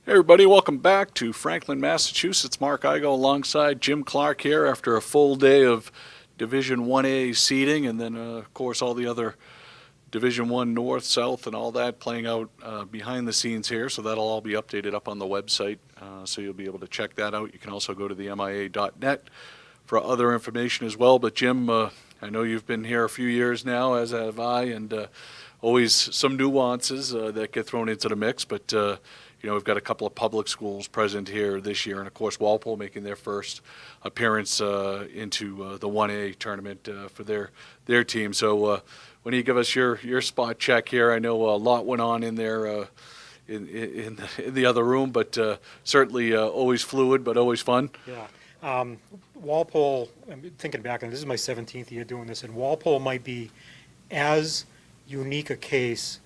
Hey everybody, welcome back to Franklin, Massachusetts. Mark Igo alongside Jim Clark here after a full day of Division 1A seeding and then, of course, all the other Division 1 North, South, and all that playing out behind the scenes here. So that'll all be updated up on the website, so you'll be able to check that out. You can also go to the MIA.net for other information as well. But Jim, I know you've been here a few years now, as have I, and always some nuances that get thrown into the mix. But we've got a couple of public schools present here this year, and of course Walpole making their first appearance into the 1A tournament for their team. So why don't you give us your spot check here? I know a lot went on in there in the other room, but certainly always fluid, but always fun. Yeah. Walpole, I'm thinking back, and this is my 17th year doing this, and Walpole might be as unique a case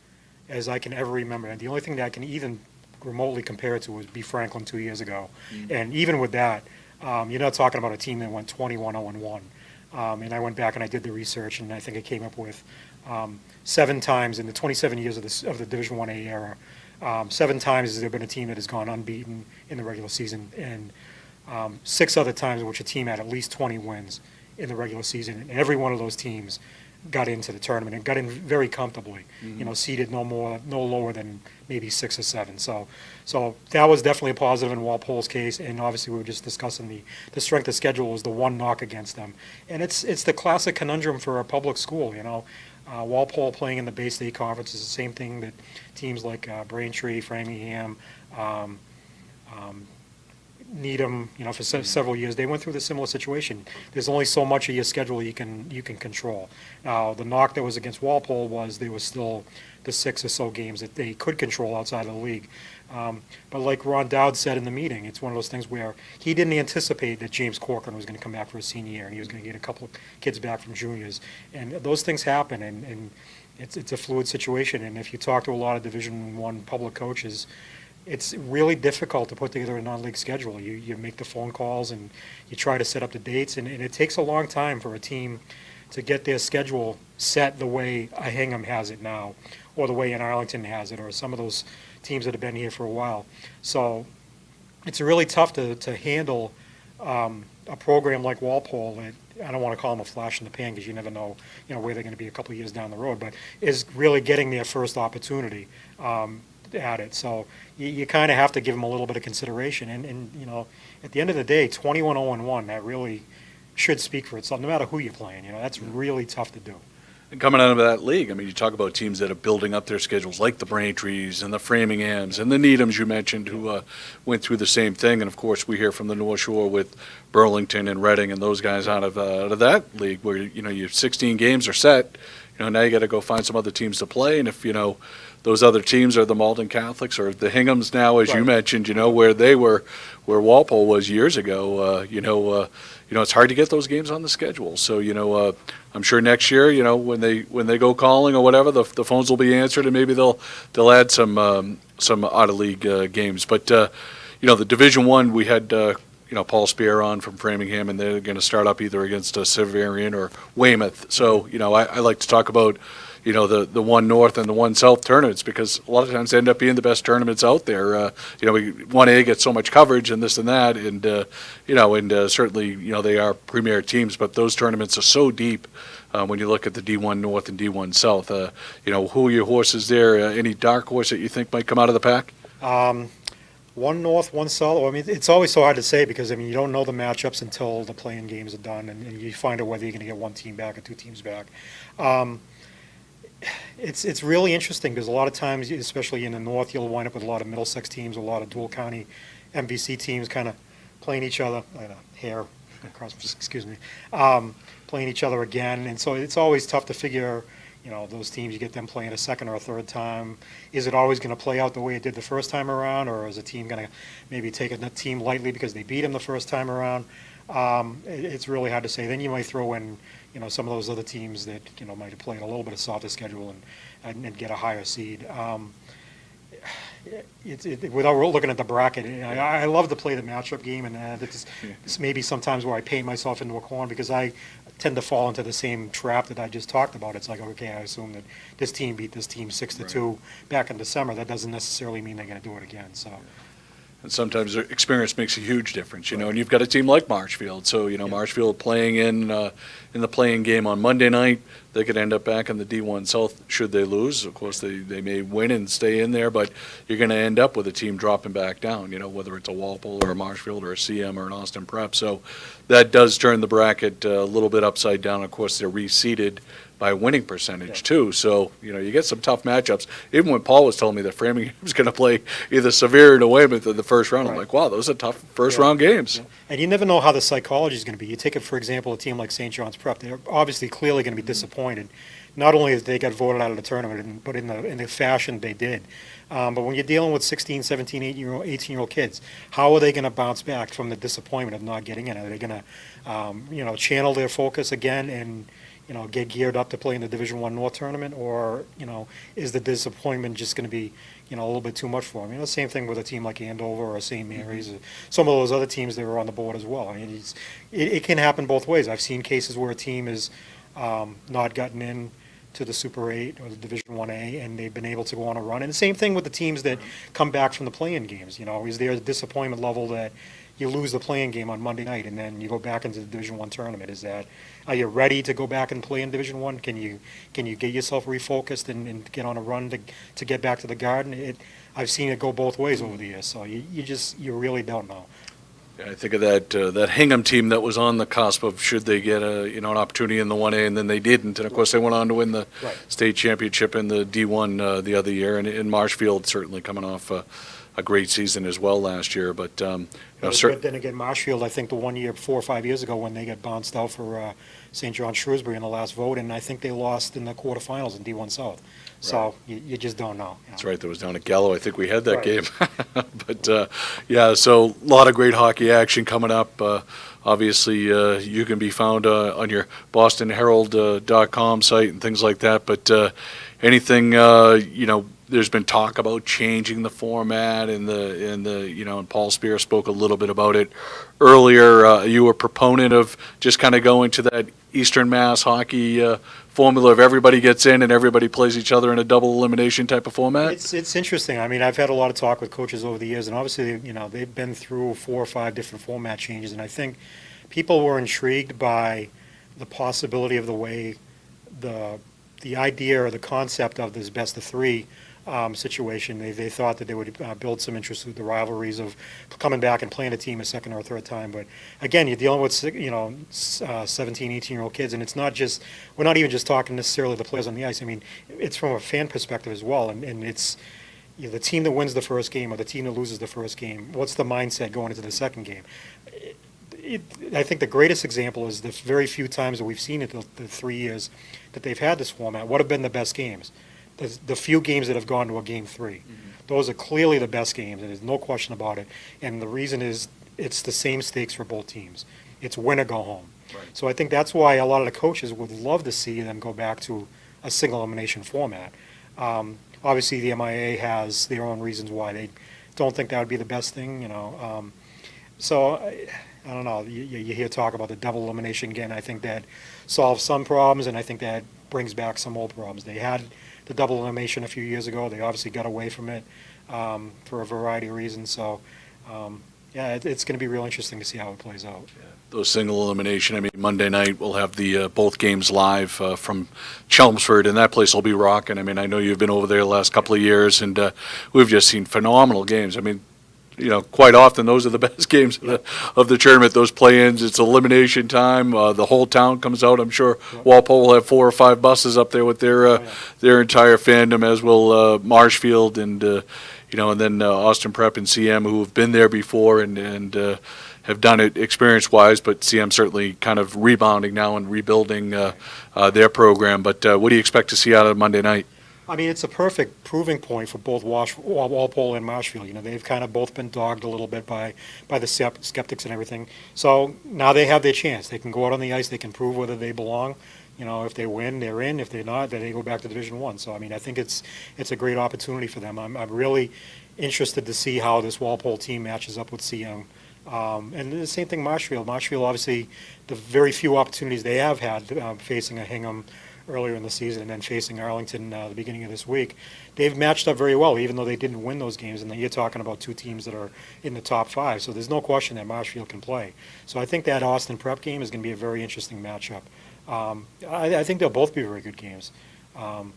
as I can ever remember. And the only thing that I can even remotely compare it to was B. Franklin 2 years ago. Mm-hmm. And even with that, you're not talking about a team that went 21-0-1. And I went back and I did the research, and I think I came up with 7 times in the 27 years of the Division 1A era, 7 times has there been a team that has gone unbeaten in the regular season, and 6 other times in which a team had at least 20 wins in the regular season. And every one of those teams got into the tournament and got in very comfortably, mm-hmm. Seeded no lower than maybe 6 or 7. So that was definitely a positive in Walpole's case. And obviously we were just discussing the strength of schedule was the one knock against them. And it's the classic conundrum for a public school, Walpole playing in the Bay State Conference is the same thing that teams like Braintree, Framingham, Needham, for several years, they went through the similar situation. There's only so much of your schedule you can control. Now, the knock that was against Walpole was there was still the 6 or so games that they could control outside of the league. But like Ron Dowd said in the meeting, it's one of those things where he didn't anticipate that James Corcoran was going to come back for his senior year, and he was going to get a couple of kids back from juniors. And those things happen, and it's a fluid situation. And if you talk to a lot of Division I public coaches, it's really difficult to put together a non-league schedule. You make the phone calls and you try to set up the dates, and it takes a long time for a team to get their schedule set the way a Hingham has it now, or the way an Arlington has it, or some of those teams that have been here for a while. So it's really tough to handle a program like Walpole. I don't want to call them a flash in the pan because you never know, where they're going to be a couple of years down the road, but is really getting their first opportunity at it. So you kind of have to give them a little bit of consideration. And at the end of the day, 21-0-1, that really should speak for itself, no matter who you're playing. That's really tough to do. And coming out of that league, I mean, you talk about teams that are building up their schedules, like the Braintrees and the Framinghams and the Needhams you mentioned, who went through the same thing. And, of course, we hear from the North Shore with Burlington and Reading and those guys out of that league where, your 16 games are set. Now you got to go find some other teams to play. And if, those other teams are the Malden Catholics or the Hinghams now, as you mentioned, where they were, where Walpole was years ago, it's hard to get those games on the schedule. So, I'm sure next year, when they go calling or whatever, the phones will be answered and maybe they'll add some out of league games. But, the Division I, we had, Paul Spear on from Framingham, and they're going to start up either against Severian or Weymouth. So, I like to talk about, the 1 North and the 1 South tournaments, because a lot of times they end up being the best tournaments out there. 1A gets so much coverage and this and that, and certainly they are premier teams, but those tournaments are so deep. When you look at the D1 North and D1 South, who are your horses there? Any dark horse that you think might come out of the pack? 1 North, 1 South. I mean, it's always so hard to say because you don't know the matchups until the playing games are done, and you find out whether you're going to get 1 team back or 2 teams back. It's really interesting because a lot of times, especially in the North, you'll wind up with a lot of Middlesex teams, a lot of dual county MVC teams kind of playing each other. Playing each other again, and so it's always tough to figure. Those teams, you get them playing a second or a third time. Is it always going to play out the way it did the first time around, or is a team going to maybe take a team lightly because they beat them the first time around? It's really hard to say. Then you might throw in, some of those other teams that, might have played a little bit of softer schedule and get a higher seed. Without looking at the bracket, I love to play the matchup game, and this may be sometimes where I paint myself into a corner because I tend to fall into the same trap that I just talked about. It's like, okay, I assume that this team beat this team 6-2 back in December. That doesn't necessarily mean they're going to do it again. So. And sometimes their experience makes a huge difference, and you've got a team like Marshfield. So, Marshfield playing in the playing game on Monday night, they could end up back in the D1 South should they lose. Of course, they may win and stay in there, but you're going to end up with a team dropping back down, whether it's a Walpole or a Marshfield or a CM or an Austin Prep. So that does turn the bracket a little bit upside down. Of course, they're reseeded by winning percentage, too. So, you get some tough matchups. Even when Paul was telling me that Framingham was going to play either Sevier or Weymouth in the first round, I'm like, wow, those are tough first-round games. Yeah. And you never know how the psychology is going to be. You take it, for example, a team like St. John's Prep. They're obviously clearly going to be disappointed. Not only that they got voted out of the tournament, but in the fashion they did. But when you're dealing with 16, 17, 18-year-old kids, how are they going to bounce back from the disappointment of not getting in? Are they going to, channel their focus again and get geared up to play in the Division I North tournament, or, is the disappointment just going to be, a little bit too much for them? The same thing with a team like Andover or St. Mary's, or some of those other teams that are on the board as well. I mean, it can happen both ways. I've seen cases where a team has not gotten in to the Super 8 or the Division 1A, and they've been able to go on a run. And the same thing with the teams that come back from the play-in games. Is there a disappointment level that you lose the play-in game on Monday night and then you go back into the Division 1 tournament? Are you ready to go back and play in Division 1? Can you get yourself refocused and get on a run to get back to the Garden? I've seen it go both ways over the years, so you really don't know. Yeah, I think of that Hingham team that was on the cusp of should they get an opportunity in the 1A, and then they didn't. And of course, they went on to win the state championship in the D1 the other year, and in Marshfield certainly coming off a great season as well last year. But but then again, Marshfield, I think the 1 year, 4 or 5 years ago, when they got bounced out for St. John Shrewsbury in the last vote, and I think they lost in the quarterfinals in D1 South. So you just don't know. That's right. That was down at Gallo. I think we had that game. But, so a lot of great hockey action coming up. Obviously, you can be found on your BostonHerald.com site and things like that. But anything, there's been talk about changing the format, and Paul Spear spoke a little bit about it earlier. Are you a proponent of just kind of going to that Eastern Mass hockey formula of everybody gets in and everybody plays each other in a double elimination type of format? It's interesting. I mean, I've had a lot of talk with coaches over the years, and obviously, they've been through 4 or 5 different format changes, and I think people were intrigued by the possibility of the way the idea or the concept of this best of 3 situation. They thought that they would build some interest with the rivalries of coming back and playing a team a second or third time. But again, you're dealing with 17, 18-year-old kids, and it's not just, we're not even just talking necessarily the players on the ice. I mean, it's from a fan perspective as well, and it's the team that wins the first game or the team that loses the first game. What's the mindset going into the second game? I think the greatest example is the very few times that we've seen it, the 3 years that they've had this format. What have been the best games? The few games that have gone to a game 3. Mm-hmm. Those are clearly the best games, and there's no question about it. And the reason is it's the same stakes for both teams. It's win or go home. Right. So I think that's why a lot of the coaches would love to see them go back to a single elimination format. Obviously, the MIA has their own reasons why they don't think that would be the best thing. So I don't know. You hear talk about the double elimination again. I think that solves some problems, and I think that brings back some old problems. They had the double elimination a few years ago. They obviously got away from it for a variety of reasons. So, it's going to be real interesting to see how it plays out. Yeah. Those single elimination, I mean, Monday night we'll have the both games live from Chelmsford, and that place will be rocking. I mean, I know you've been over there the last couple of years, and we've just seen phenomenal games. I mean, quite often those are the best games of the tournament, those play-ins. It's elimination time. The whole town comes out. I'm sure Walpole will have 4 or 5 buses up there with their entire fandom, as will Marshfield and then Austin Prep and CM, who have been there before and have done it experience-wise, but CM certainly kind of rebounding now and rebuilding their program. But what do you expect to see out of Monday night? I mean, it's a perfect proving point for both Walpole and Marshfield. They've kind of both been dogged a little bit by the skeptics and everything. So now they have their chance. They can go out on the ice. They can prove whether they belong. If they win, they're in. If they're not, then they go back to Division I. So, I mean, I think it's a great opportunity for them. I'm really interested to see how this Walpole team matches up with CM. And the same thing Marshfield. Marshfield, obviously, the very few opportunities they have had facing a Hingham earlier in the season and then facing Arlington the beginning of this week. They've matched up very well, even though they didn't win those games. And then you're talking about two teams that are in the top 5. So there's no question that Marshfield can play. So I think that Austin Prep game is going to be a very interesting matchup. I think they'll both be very good games. I'm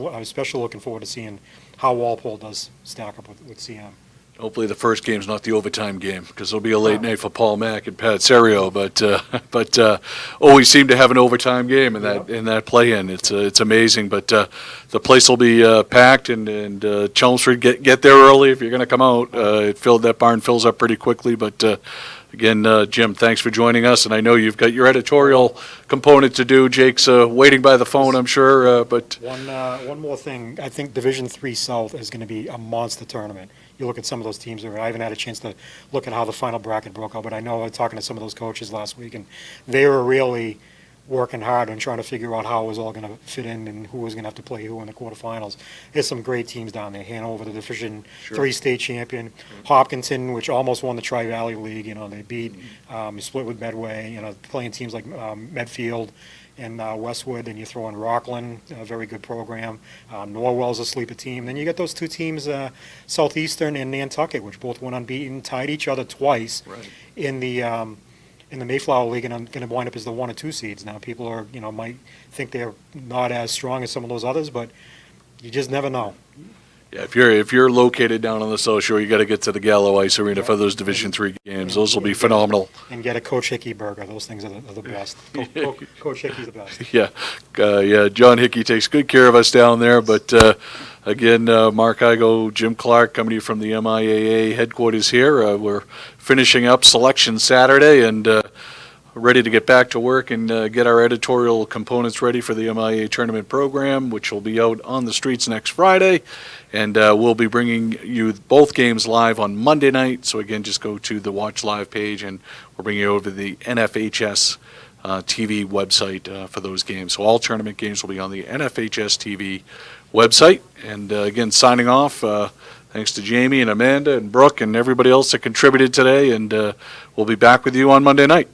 especially looking forward to seeing how Walpole does stack up with CM. Hopefully the first game's not the overtime game, because it'll be a late night for Paul Mack and Pat Serio, but always seem to have an overtime game in that play-in. It's amazing, but the place will be packed, and Chelmsford get there early if you're going to come out. That barn fills up pretty quickly, but again, Jim, thanks for joining us, and I know you've got your editorial component to do. Jake's waiting by the phone, I'm sure, but one more thing. I think Division III South is going to be a monster tournament. You look at some of those teams. I haven't had a chance to look at how the final bracket broke out, but I know I was talking to some of those coaches last week, and they were really working hard on trying to figure out how it was all going to fit in and who was going to have to play who in the quarterfinals. There's some great teams down there. Hanover, the Division III state champion. Hopkinton, which almost won the Tri-Valley League. They beat, split with Medway. Playing teams like Medfield and Westwood, and you throw in Rockland, a very good program. Norwell's a sleeper team. Then you get those two teams, Southeastern and Nantucket, which both went unbeaten, tied each other twice in the Mayflower League, and I'm going to wind up as the 1 or 2 seeds. Now, people are, might think they're not as strong as some of those others, but you just never know. yeah, if you're located down on the South Shore, you got to get to the Gallo Ice Arena for those Division III games. Those will be phenomenal. And get a Coach Hickey burger. Those things are the best. Coach Hickey's the best. Yeah, John Hickey takes good care of us down there, but again, Mark Igo, Jim Clark coming to you from the MIAA headquarters here. We're finishing up Selection Saturday and ready to get back to work and get our editorial components ready for the MIAA tournament program, which will be out on the streets next Friday. And we'll be bringing you both games live on Monday night. So again, just go to the Watch Live page, and we'll bring you over to the NFHS TV website for those games. So all tournament games will be on the NFHS TV website. And again, signing off, thanks to Jamie and Amanda and Brooke and everybody else that contributed today. And we'll be back with you on Monday night.